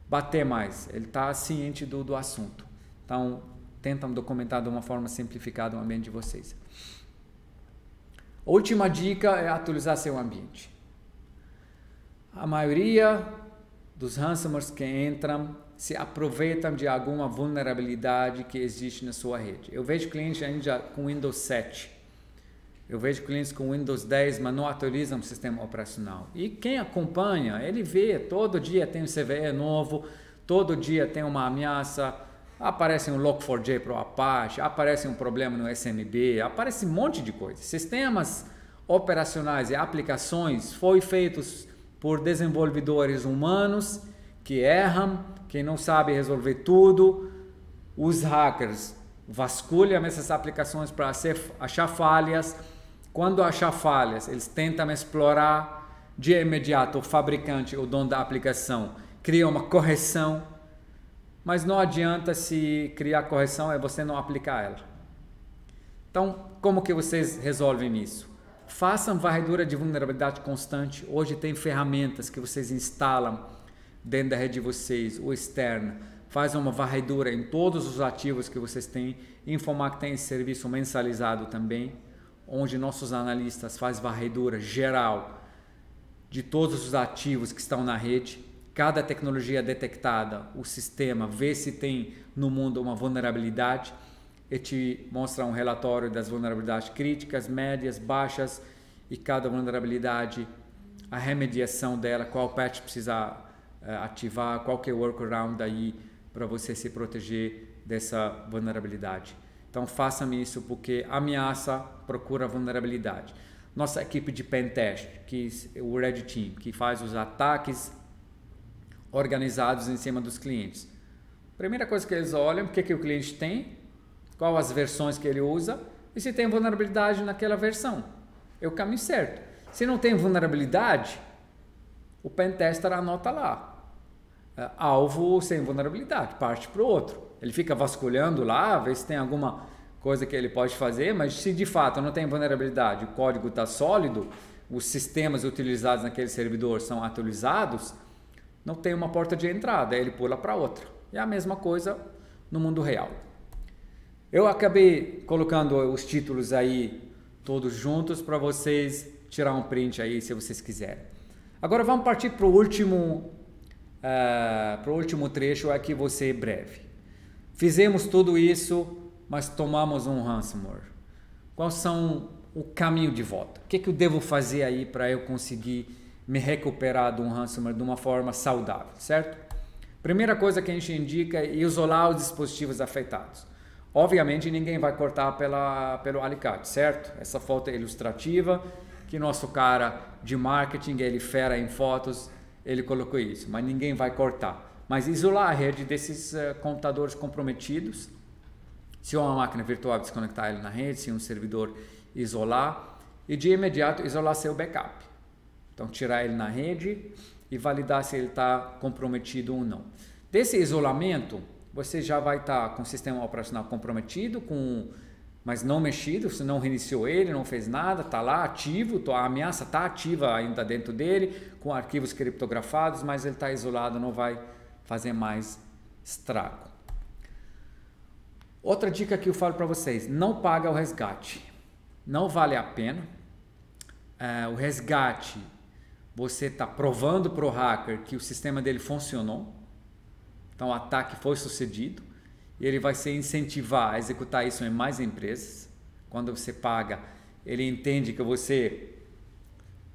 bater mais, ele está ciente do assunto. Então, tentam documentar de uma forma simplificada o ambiente de vocês. A última dica é atualizar seu ambiente. A maioria dos ransomwares que entram se aproveitam de alguma vulnerabilidade que existe na sua rede. Eu vejo clientes ainda com Windows 7. Eu vejo clientes com Windows 10, mas não atualizam o sistema operacional. E quem acompanha, ele vê, todo dia tem um CVE novo, todo dia tem uma ameaça, aparece um Log4j para o Apache, aparece um problema no SMB, aparece um monte de coisa. Sistemas operacionais e aplicações foram feitos por desenvolvedores humanos que erram, que não sabem resolver tudo. Os hackers vasculham essas aplicações para achar falhas. Quando achar falhas, eles tentam explorar. De imediato, o fabricante, o dono da aplicação, cria uma correção. Mas não adianta se criar correção e você não aplicar ela. Então, como que vocês resolvem isso? Façam varredura de vulnerabilidade constante. Hoje tem ferramentas que vocês instalam dentro da rede de vocês, ou externa. Faz uma varredura em todos os ativos que vocês têm. Informar que tem esse serviço mensalizado também, onde nossos analistas fazem varredura geral de todos os ativos que estão na rede. cada tecnologia detectada, o sistema vê se tem no mundo uma vulnerabilidade e te mostra um relatório das vulnerabilidades críticas, médias, baixas e cada vulnerabilidade, a remediação dela, qual patch precisa ativar, qual que é o workaround aí para você se proteger dessa vulnerabilidade. Então façam isso porque ameaça procura vulnerabilidade. Nossa equipe de pentest, que é o Red Team, que faz os ataques organizados em cima dos clientes. Primeira coisa que eles olham, o que o cliente tem, qual as versões que ele usa e se tem vulnerabilidade naquela versão. É o caminho certo. Se não tem vulnerabilidade, o pentester anota lá. Alvo sem vulnerabilidade, parte para o outro. Ele fica vasculhando lá, vê se tem alguma coisa que ele pode fazer, mas se de fato não tem vulnerabilidade, o código está sólido, os sistemas utilizados naquele servidor são atualizados, não tem uma porta de entrada, ele pula para outra. É a mesma coisa no mundo real. Eu acabei colocando os títulos aí todos juntos para vocês tirar um print aí se vocês quiserem. Agora vamos partir para o último trecho aqui, vou ser breve. Fizemos tudo isso, mas tomamos um ransomware. Qual são o caminho de volta? O que eu devo fazer aí para eu conseguir me recuperar de um ransomware de uma forma saudável, certo? Primeira coisa que a gente indica é isolar os dispositivos afetados. Obviamente ninguém vai cortar pelo alicate, certo? Essa foto é ilustrativa, que nosso cara de marketing, ele fera em fotos, ele colocou isso, mas ninguém vai cortar. Mas isolar a rede desses computadores comprometidos, se uma máquina virtual desconectar ele na rede, se um servidor isolar, e de imediato isolar seu backup. Então tirar ele na rede e validar se ele está comprometido ou não. Desse isolamento, você já vai estar com o sistema operacional comprometido, mas não mexido, você não reiniciou ele, não fez nada, está lá ativo, a ameaça está ativa ainda dentro dele, com arquivos criptografados, mas ele está isolado, não vai fazer mais estrago. Outra dica que eu falo para vocês, não paga o resgate, não vale a pena. O resgate, você está provando para o hacker que o sistema dele funcionou, então o ataque foi sucedido, e ele vai se incentivar a executar isso em mais empresas. Quando você paga, ele entende que você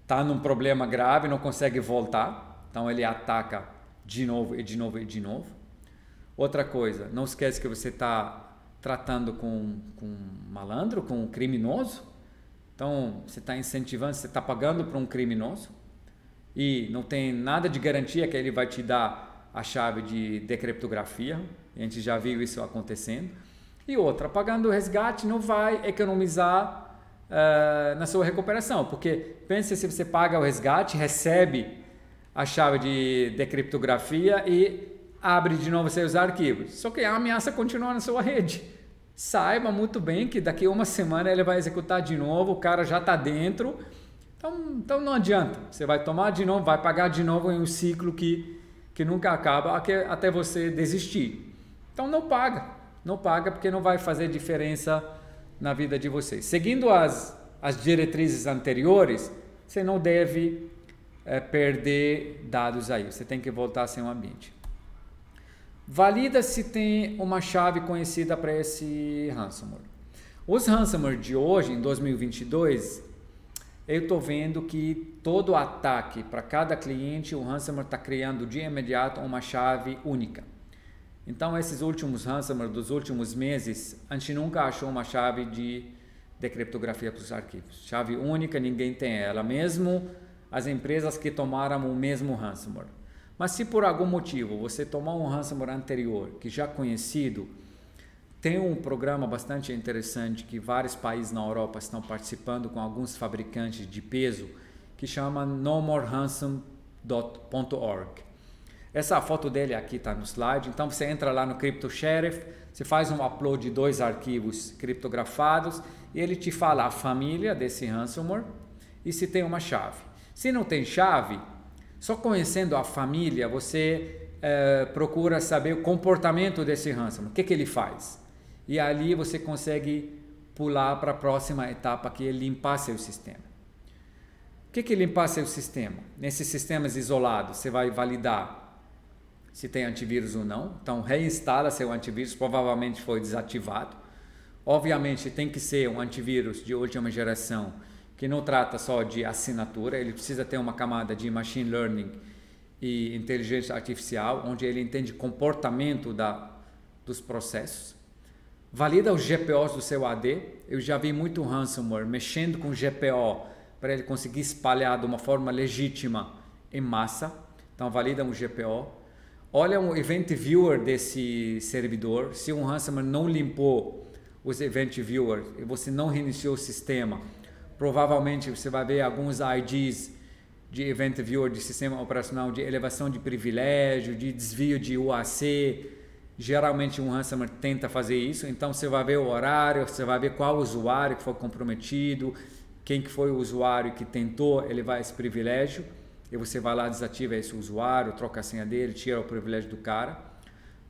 está num problema grave, não consegue voltar, então ele ataca de novo e de novo e de novo. Outra coisa, não esquece que você está tratando com um malandro, com um criminoso, então você está incentivando, você está pagando para um criminoso e não tem nada de garantia que ele vai te dar a chave de decriptografia, a gente já viu isso acontecendo. E outra, pagando o resgate não vai economizar na sua recuperação, porque pense se você paga o resgate, recebe a chave de decriptografia e abre de novo seus arquivos, só que a ameaça continua na sua rede. Saiba muito bem que daqui a uma semana ele vai executar de novo, o cara já está dentro, então não adianta, você vai tomar de novo, vai pagar de novo em um ciclo que nunca acaba até você desistir. Então não paga porque não vai fazer diferença na vida de vocês. Seguindo as diretrizes anteriores, você não deve perder dados aí, você tem que voltar a ser um ambiente. Valida se tem uma chave conhecida para esse ransomware. Os ransomware de hoje, em 2022, eu estou vendo que todo ataque para cada cliente, o ransomware está criando de imediato uma chave única. Então, esses últimos ransomware dos últimos meses, a gente nunca achou uma chave de decriptografia para os arquivos. Chave única, ninguém tem ela, mesmo as empresas que tomaram o mesmo ransomware. Mas se por algum motivo você tomar um ransomware anterior, que já é conhecido, tem um programa bastante interessante que vários países na Europa estão participando com alguns fabricantes de peso, que chama nomoreransom.org. Essa foto dele aqui está no slide, então você entra lá no CryptoSheriff, você faz um upload de 2 arquivos criptografados e ele te fala a família desse ransomware e se tem uma chave. Se não tem chave, só conhecendo a família, você procura saber o comportamento desse ransomware, o que ele faz. E ali você consegue pular para a próxima etapa, que é limpar seu sistema. O que é limpar seu sistema? Nesses sistemas isolados, você vai validar se tem antivírus ou não. Então reinstala seu antivírus, provavelmente foi desativado. Obviamente tem que ser um antivírus de última geração, que não trata só de assinatura, ele precisa ter uma camada de machine learning e inteligência artificial, onde ele entende comportamento dos processos. Valida os GPOs do seu AD. Eu já vi muito ransomware mexendo com GPO para ele conseguir espalhar de uma forma legítima em massa. Então valida um GPO. Olha um Event Viewer desse servidor. Se um ransomware não limpou os Event Viewers e você não reiniciou o sistema, provavelmente você vai ver alguns IDs de Event Viewer de sistema operacional de elevação de privilégio, de desvio de UAC. Geralmente um ransomware tenta fazer isso, então você vai ver o horário, você vai ver qual usuário que foi comprometido, quem que foi o usuário que tentou elevar esse privilégio, e você vai lá, desativa esse usuário, troca a senha dele, tira o privilégio do cara.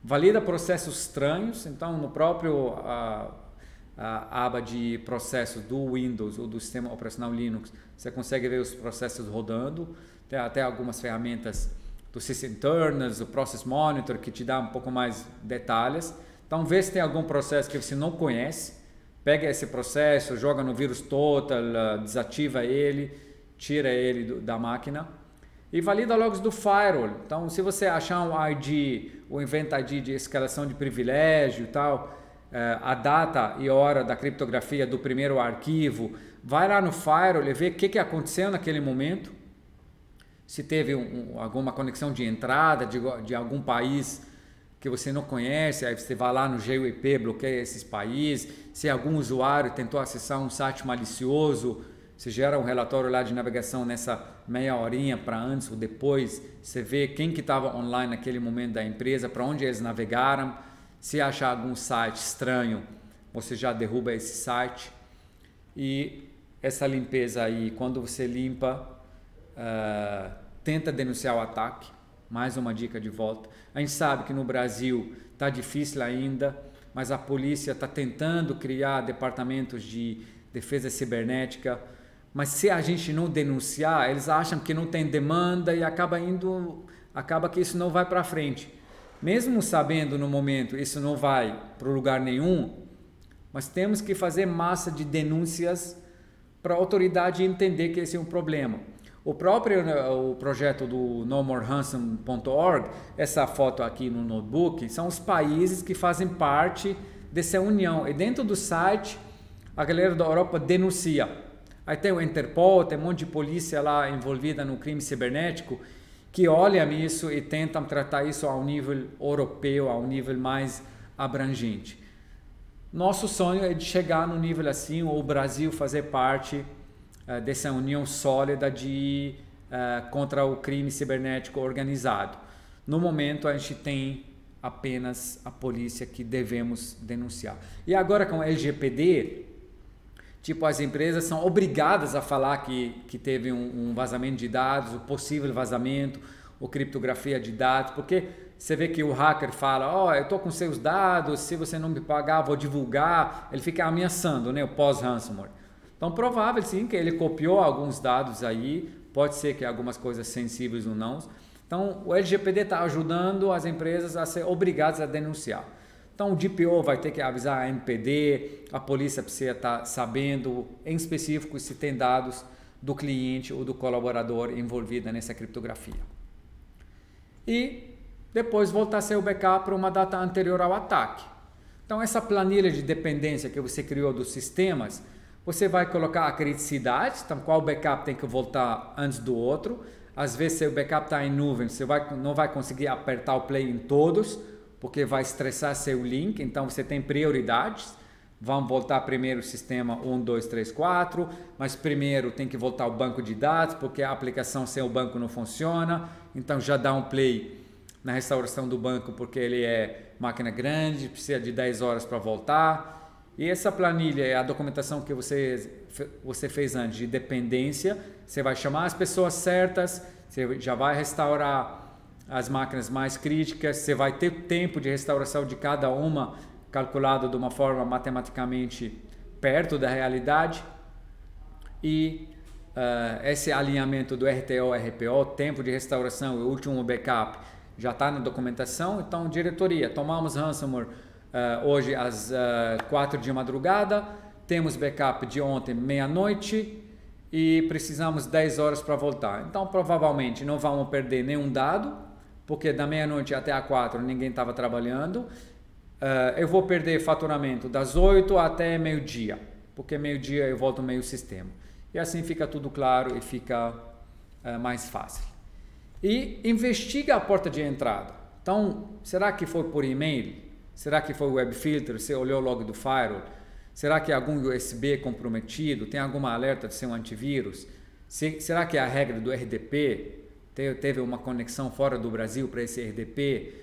Valida processos estranhos, então no próprio a aba de processos do Windows ou do sistema operacional Linux, você consegue ver os processos rodando. Tem até algumas ferramentas do System Internals, o Process Monitor, que te dá um pouco mais detalhes. Então vê se tem algum processo que você não conhece, pega esse processo, joga no vírus total, desativa ele, tira ele da máquina e valida logs do firewall. Então se você achar um ID, o Event ID de escalação de privilégio e tal, a data e hora da criptografia do primeiro arquivo, vai lá no firewall e vê o que aconteceu naquele momento, se teve alguma conexão de entrada de algum país que você não conhece, aí você vai lá no GUIP, bloqueia esses países, se algum usuário tentou acessar um site malicioso, você gera um relatório lá de navegação nessa meia horinha para antes ou depois, você vê quem que estava online naquele momento da empresa, para onde eles navegaram. Se achar algum site estranho, você já derruba esse site. E essa limpeza aí, quando você limpa, tenta denunciar o ataque. Mais uma dica de volta. A gente sabe que no Brasil está difícil ainda, mas a polícia está tentando criar departamentos de defesa cibernética. Mas se a gente não denunciar, eles acham que não tem demanda e acaba que isso não vai para frente. Mesmo sabendo no momento isso não vai para lugar nenhum, mas temos que fazer massa de denúncias para a autoridade entender que esse é um problema. O projeto do nomoreransom.org, essa foto aqui no notebook, são os países que fazem parte dessa união. E dentro do site, a galera da Europa denuncia. Aí tem o Interpol, tem um monte de polícia lá envolvida no crime cibernético, que olham isso e tentam tratar isso ao nível europeu, ao nível mais abrangente. Nosso sonho é de chegar no nível assim, o Brasil fazer parte dessa união sólida contra o crime cibernético organizado. No momento, a gente tem apenas a polícia que devemos denunciar. E agora com o LGPD, as empresas são obrigadas a falar que teve um vazamento de dados, o possível vazamento, ou criptografia de dados, porque você vê que o hacker fala, eu estou com seus dados, se você não me pagar, vou divulgar. Ele fica ameaçando, né, o pós-ransomware. Então, provável sim que ele copiou alguns dados aí, pode ser que algumas coisas sensíveis ou não. Então, o LGPD está ajudando as empresas a ser obrigadas a denunciar. Então, o DPO vai ter que avisar a NPD, a polícia precisa estar sabendo, em específico, se tem dados do cliente ou do colaborador envolvido nessa criptografia. E depois voltar seu backup para uma data anterior ao ataque. Então, essa planilha de dependência que você criou dos sistemas, você vai colocar a criticidade, então qual backup tem que voltar antes do outro. Às vezes, seu backup está em nuvem, você não vai conseguir apertar o play em todos, porque vai estressar seu link, então você tem prioridades. Vamos voltar primeiro o sistema 1, 2, 3, 4, mas primeiro tem que voltar ao banco de dados, porque a aplicação sem o banco não funciona, então já dá um play na restauração do banco, porque ele é máquina grande, precisa de 10 horas para voltar. E essa planilha é a documentação que você fez antes de dependência, você vai chamar as pessoas certas, você já vai restaurar as máquinas mais críticas, você vai ter tempo de restauração de cada uma calculado de uma forma matematicamente perto da realidade, e esse alinhamento do RTO, RPO, tempo de restauração e último backup, já está na documentação. Então, diretoria, tomamos ransomware hoje às 4 de madrugada, temos backup de ontem meia-noite e precisamos 10 horas para voltar. Então, provavelmente não vamos perder nenhum dado, porque da meia-noite até às 4 ninguém estava trabalhando. Eu vou perder faturamento das 8 até meio-dia, porque meio-dia eu volto meio sistema. E assim fica tudo claro e fica mais fácil. E investiga a porta de entrada. Então, será que foi por e-mail? Será que foi web filter? Você olhou o log do firewall? Será que é algum USB comprometido? Tem alguma alerta de ser um antivírus? Será que é a regra do RDP? Teve uma conexão fora do Brasil para esse RDP?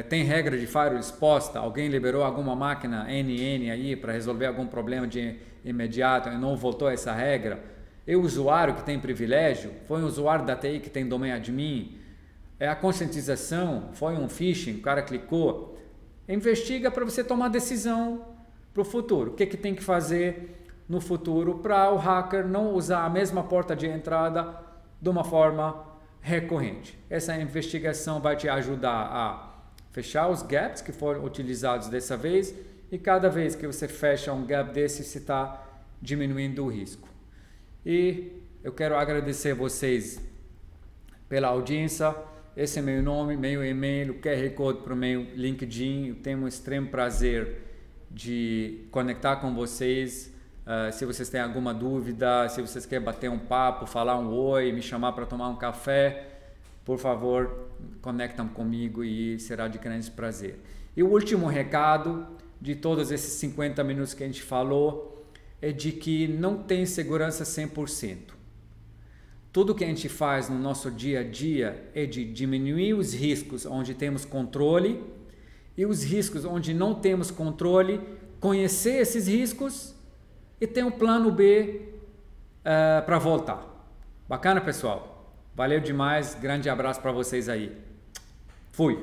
Tem regra de firewall exposta? Alguém liberou alguma máquina NN aí para resolver algum problema de imediato e não voltou a essa regra? E o usuário que tem privilégio? Foi um usuário da TI que tem domain admin? É a conscientização? Foi um phishing? O cara clicou? Investiga para você tomar decisão para o futuro. O que tem que fazer no futuro para o hacker não usar a mesma porta de entrada de uma forma recorrente. Essa investigação vai te ajudar a fechar os gaps que foram utilizados dessa vez e cada vez que você fecha um gap desse, você está diminuindo o risco. E eu quero agradecer vocês pela audiência. Esse é meu nome, meu e-mail, o QR Code para o meu LinkedIn. Eu tenho um extremo prazer de conectar com vocês. Se vocês têm alguma dúvida, se vocês querem bater um papo, falar um oi, me chamar para tomar um café, por favor, conectam comigo e será de grande prazer. E o último recado de todos esses 50 minutos que a gente falou é de que não tem segurança 100%. Tudo que a gente faz no nosso dia a dia é de diminuir os riscos onde temos controle e os riscos onde não temos controle, conhecer esses riscos e ter um plano B para voltar. Bacana, pessoal? Valeu demais, grande abraço para vocês aí. Fui!